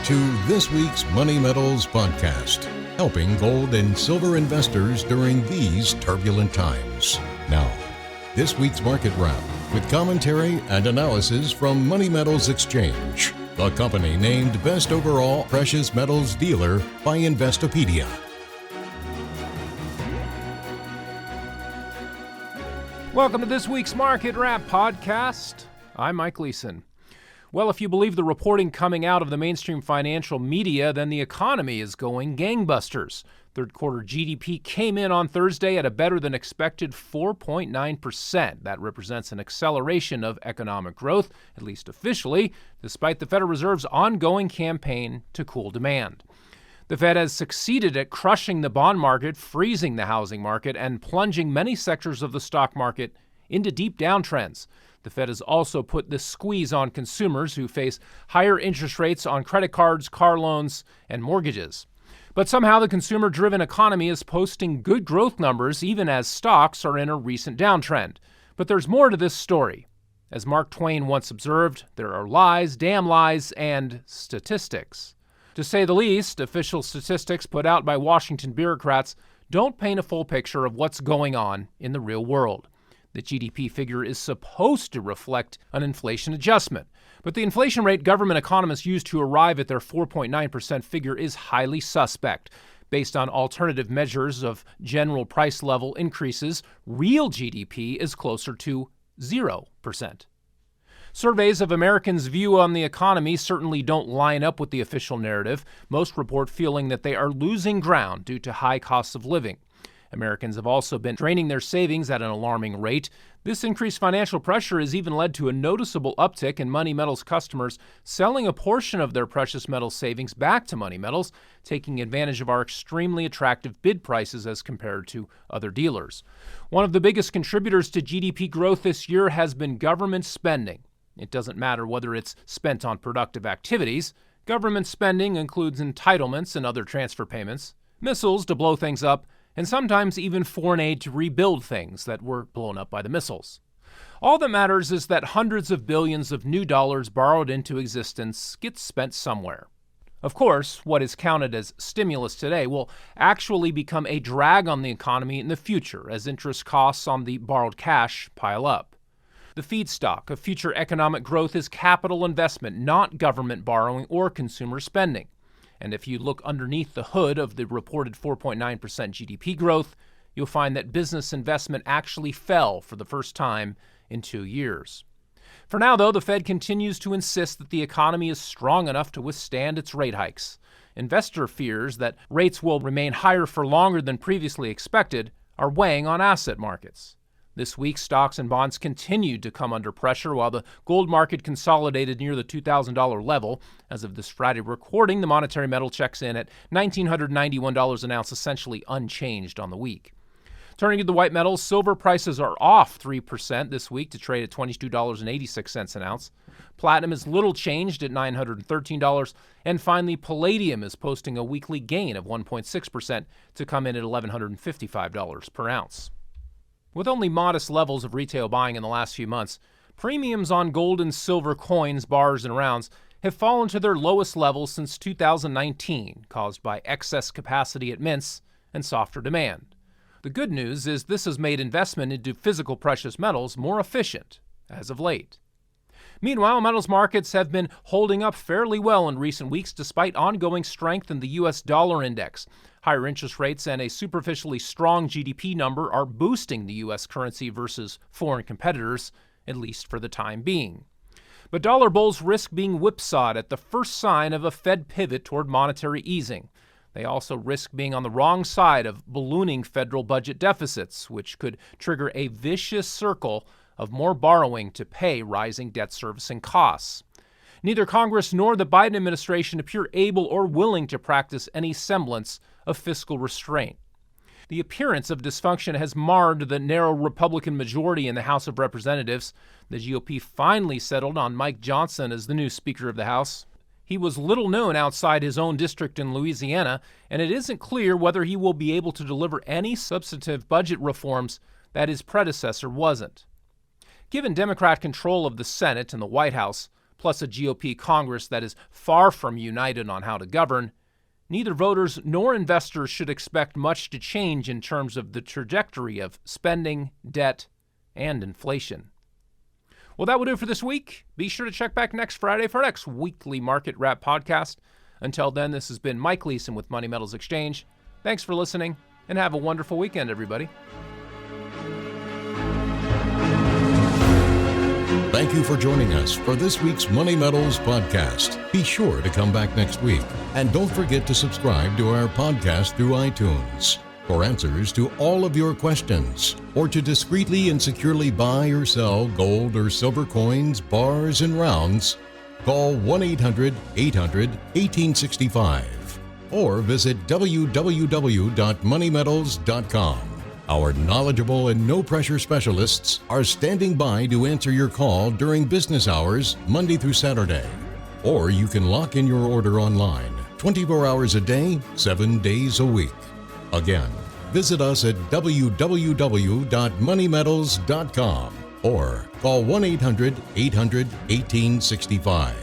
to this week's Money Metals podcast, helping gold and silver investors during these turbulent times. Now, this week's market wrap with commentary and analysis from Money Metals Exchange, the company named Best Overall Precious Metals Dealer by Investopedia. Welcome to this week's Market Wrap podcast. I'm Mike Leeson. Well, if you believe the reporting coming out of the mainstream financial media, then the economy is going gangbusters. Third quarter GDP came in on Thursday at a better than expected 4.9%. That represents an acceleration of economic growth, at least officially, despite the Federal Reserve's ongoing campaign to cool demand. The Fed has succeeded at crushing the bond market, freezing the housing market, and plunging many sectors of the stock market into deep downtrends. The Fed has also put the squeeze on consumers who face higher interest rates on credit cards, car loans, and mortgages. But somehow the consumer-driven economy is posting good growth numbers even as stocks are in a recent downtrend. But there's more to this story. As Mark Twain once observed, there are lies, damn lies, and statistics. To say the least, official statistics put out by Washington bureaucrats don't paint a full picture of what's going on in the real world. The GDP figure is supposed to reflect an inflation adjustment, but the inflation rate government economists use to arrive at their 4.9% figure is highly suspect. Based on alternative measures of general price level increases, real GDP is closer to 0%. Surveys of Americans' view on the economy certainly don't line up with the official narrative. Most report feeling that they are losing ground due to high costs of living. Americans have also been draining their savings at an alarming rate. This increased financial pressure has even led to a noticeable uptick in money metals customers selling a portion of their precious metals savings back to money metals, taking advantage of our extremely attractive bid prices as compared to other dealers. One of the biggest contributors to GDP growth this year has been government spending. It doesn't matter whether it's spent on productive activities. Government spending includes entitlements and other transfer payments, missiles to blow things up, and sometimes even foreign aid to rebuild things that were blown up by the missiles. All that matters is that hundreds of billions of new dollars borrowed into existence get spent somewhere. Of course, what is counted as stimulus today will actually become a drag on the economy in the future as interest costs on the borrowed cash pile up. The feedstock of future economic growth is capital investment, not government borrowing or consumer spending. And if you look underneath the hood of the reported 4.9% GDP growth, you'll find that business investment actually fell for the first time in 2 years. For now, though, the Fed continues to insist that the economy is strong enough to withstand its rate hikes. Investor fears that rates will remain higher for longer than previously expected are weighing on asset markets. This week, stocks and bonds continued to come under pressure while the gold market consolidated near the $2,000 level. As of this Friday recording, the monetary metal checks in at $1,991 an ounce, essentially unchanged on the week. Turning to the white metals, silver prices are off 3% this week to trade at $22.86 an ounce. Platinum is little changed at $913. And finally, palladium is posting a weekly gain of 1.6% to come in at $1,155 per ounce. With only modest levels of retail buying in the last few months, premiums on gold and silver coins, bars, and rounds have fallen to their lowest levels since 2019, caused by excess capacity at mints and softer demand. The good news is this has made investment into physical precious metals more efficient as of late. Meanwhile, metals markets have been holding up fairly well in recent weeks despite ongoing strength in the U.S. dollar index. Higher interest rates and a superficially strong GDP number are boosting the U.S. currency versus foreign competitors, at least for the time being. But dollar bulls risk being whipsawed at the first sign of a Fed pivot toward monetary easing. They also risk being on the wrong side of ballooning federal budget deficits, which could trigger a vicious circle of more borrowing to pay rising debt servicing costs. Neither Congress nor the Biden administration appear able or willing to practice any semblance of fiscal restraint. The appearance of dysfunction has marred the narrow Republican majority in the House of Representatives. The GOP finally settled on Mike Johnson as the new Speaker of the House. He was little known outside his own district in Louisiana, and it isn't clear whether he will be able to deliver any substantive budget reforms that his predecessor wasn't. Given Democrat control of the Senate and the White House, plus a GOP Congress that is far from united on how to govern, neither voters nor investors should expect much to change in terms of the trajectory of spending, debt, and inflation. Well, that will do it for this week. Be sure to check back next Friday for our next weekly Market Wrap podcast. Until then, this has been Mike Leeson with Money Metals Exchange. Thanks for listening, and have a wonderful weekend, everybody. Thank you for joining us for this week's Money Metals podcast. Be sure to come back next week. And don't forget to subscribe to our podcast through iTunes. For answers to all of your questions, or to discreetly and securely buy or sell gold or silver coins, bars, and rounds, call 1-800-800-1865 or visit www.moneymetals.com. Our knowledgeable and no-pressure specialists are standing by to answer your call during business hours, Monday through Saturday. Or you can lock in your order online, 24 hours a day, 7 days a week. Again, visit us at www.moneymetals.com or call 1-800-800-1865.